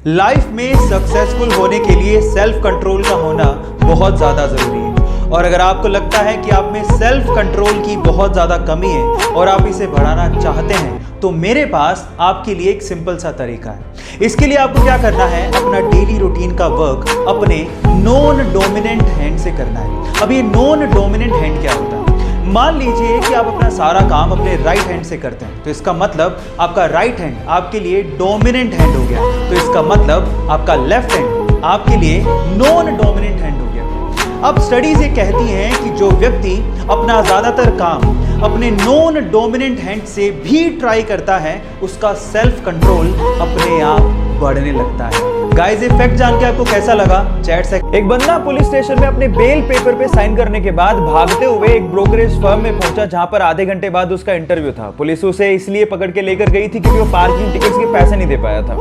Life में successful होने के लिए सेल्फ कंट्रोल का होना बहुत ज़्यादा ज़रूरी है। और अगर आपको लगता है कि आप में सेल्फ कंट्रोल की बहुत ज़्यादा कमी है और आप इसे बढ़ाना चाहते हैं, तो मेरे पास आपके लिए एक सिंपल सा तरीका है। इसके लिए आपको क्या करना है, अपना डेली रूटीन का वर्क अपने नॉन डोमिनेंट हैंड से करना है। अब ये नॉन डोमिनेंट हैंड क्या होता है? मान लीजिए कि आप अपना सारा काम अपने राइट हैंड से करते हैं, तो इसका मतलब आपका राइट हैंड आपके लिए डोमिनेंट हैंड हो गया। तो इसका मतलब आपका लेफ्ट हैंड आपके लिए नॉन डोमिनेंट हैंड हो गया। अब स्टडीज ये कहती हैं कि जो व्यक्ति अपना ज्यादातर काम अपने नॉन डोमिनेंट हैंड से भी ट्राई करता है, उसका सेल्फ कंट्रोल अपने आप बढ़ने लगता है। गाइस, ये फैक्ट जान के आपको कैसा लगा? Chat section. एक बंदा पुलिस स्टेशन में अपने बेल पेपर पे साइन करने के बाद भागते हुए एक ब्रोकरेज फर्म में पहुंचा, जहां पर आधे घंटे बाद उसका इंटरव्यू था। पुलिस उसे इसलिए पकड़ के लेकर गई थी क्योंकि वो पार्किंग टिकट्स के पैसे नहीं दे पाया था।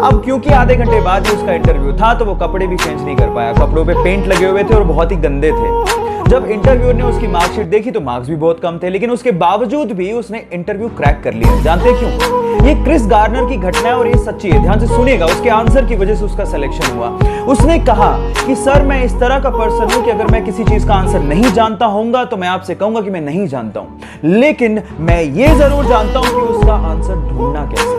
अब क्योंकि आधे घंटे बाद ही उसका इंटरव्यू था, तो वो कपड़े भी चेंज नहीं कर पाया। कपड़ों पे पेंट लगे हुए थे और बहुत ही गंदे थे। जब इंटरव्यूअर ने उसकी मार्कशीट देखी तो मार्क्स भी बहुत कम थे, लेकिन उसके बावजूद भी उसने इंटरव्यू क्रैक कर लिया। जानते क्यों? ये क्रिस गार्नर की घटना है और ये सच्ची है। ध्यान से सुनिएगा, उसके आंसर की वजह से उसका सिलेक्शन हुआ। उसने कहा कि सर, मैं इस तरह का पर्सन हूं कि अगर मैं किसी चीज का आंसर नहीं जानता होऊंगा तो मैं आपसे कहूंगा कि मैं नहीं जानता हूं, लेकिन मैं ये जरूर जानता हूं कि उसका आंसर ढूंढना कैसे।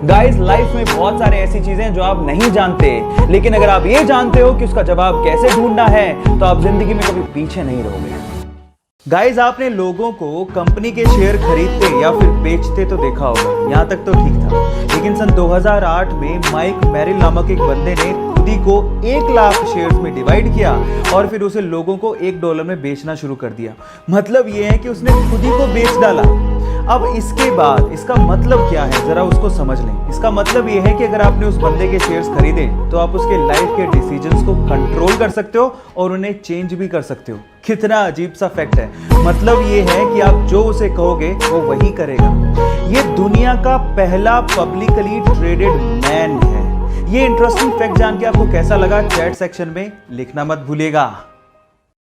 गाइस, लाइफ में बहुत सारे ऐसी चीजें जो आप नहीं जानते, लेकिन अगर आप ये जानते हो कि उसका जवाब कैसे ढूंढना है, तो आप जिंदगी में कभी पीछे नहीं रहोगे। गाइस, आपने लोगों को कंपनी के शेयर खरीदते या फिर बेचते तो देखा होगा, यहां तक तो ठीक था। लेकिन सन 2008 में माइक मैरिल नामक एक बंदे ने खुदी को 1 लाख शेयर्स में डिवाइड किया और फिर उसे लोगों को $1 में बेचना शुरू कर दिया। मतलब यह है कि उसने खुदी को बेच डाला। अब इसके बाद इसका मतलब क्या है, जरा उसको समझ लें। इसका मतलब यह है कि अगर आपने उस बंदे के शेयर्स खरीदे तो आप उसके लाइफ के डिसीजंस को कंट्रोल कर सकते हो और उन्हें चेंज भी कर सकते हो। कितना अजीब सा फैक्ट है। मतलब यह है कि आप जो उसे कहोगे वो वही करेगा। ये दुनिया का पहला पब्लिकली ट्रेडेड मैन है। ये इंटरेस्टिंग फैक्ट जान के आपको कैसा लगा? चैट सेक्शन में लिखना मत भूलिएगा।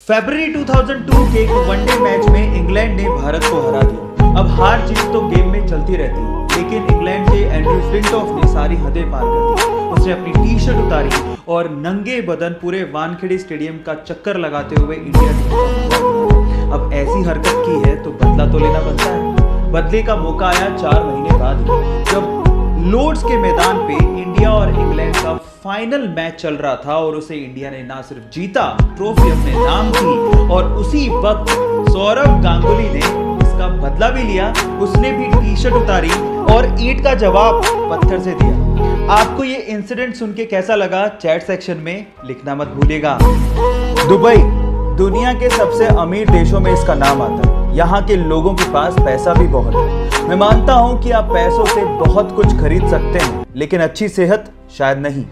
फरवरी 2002 के एक वनडे मैच में इंग्लैंड ने भारत को हरा दिया। अब हार जीत तो गेम में चलती रहती है, लेकिन इंग्लैंड के एंड्रू फ्लिंटॉफ ने सारी हदें पार कर दी। उसने अपनी टी शर्ट उतारी और नंगे बदन पूरे वानखेड़े स्टेडियम का चक्कर लगाते हुए इंडिया टीम को। अब ऐसी हरकत की है तो बदला तो लेना बनता है। बदले का मौका आया 4 महीने बाद, जब लॉर्ड्स के मैदान पे इंडिया और इंग्लैंड का फाइनल मैच चल रहा था और उसे इंडिया ने ना सिर्फ जीता, ट्रॉफी अपने नाम की। और उसी वक्त सौरव गांगुली ने इसका बदला भी लिया। उसने भी टी शर्ट उतारी और ईंट का जवाब पत्थर से दिया। आपको ये इंसिडेंट सुन के कैसा लगा? चैट सेक्शन में लिखना मत भूलिएगा। दुबई दुनिया के सबसे अमीर देशों में इसका नाम आता है। यहाँ के लोगों के पास पैसा भी बहुत है। मैं मानता हूँ कि आप पैसों से बहुत कुछ खरीद सकते हैं, लेकिन अच्छी सेहत शायद नहीं।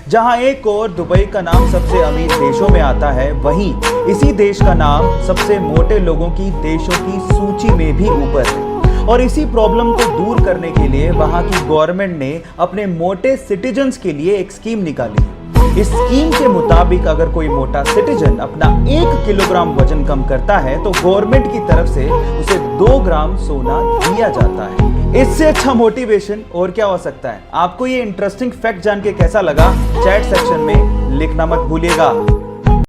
जहाँ एक और दुबई का नाम सबसे अमीर देशों में आता है, वहीं इसी देश का नाम सबसे मोटे लोगों की देशों की सूची में भी ऊपर है। और इसी प्रॉब्लम को दूर करने के लिए वहाँ की गवर्नमेंट ने अपने मोटे सिटीजन्स के लिए एक स्कीम निकाली है। इस स्कीम के मुताबिक अगर कोई मोटा सिटीजन अपना 1 किलोग्राम वजन कम करता है तो गवर्नमेंट की तरफ से उसे 2 ग्राम सोना दिया जाता है। इससे अच्छा मोटिवेशन और क्या हो सकता है? आपको ये इंटरेस्टिंग फैक्ट जान के कैसा लगा? चैट सेक्शन में लिखना मत भूलिएगा।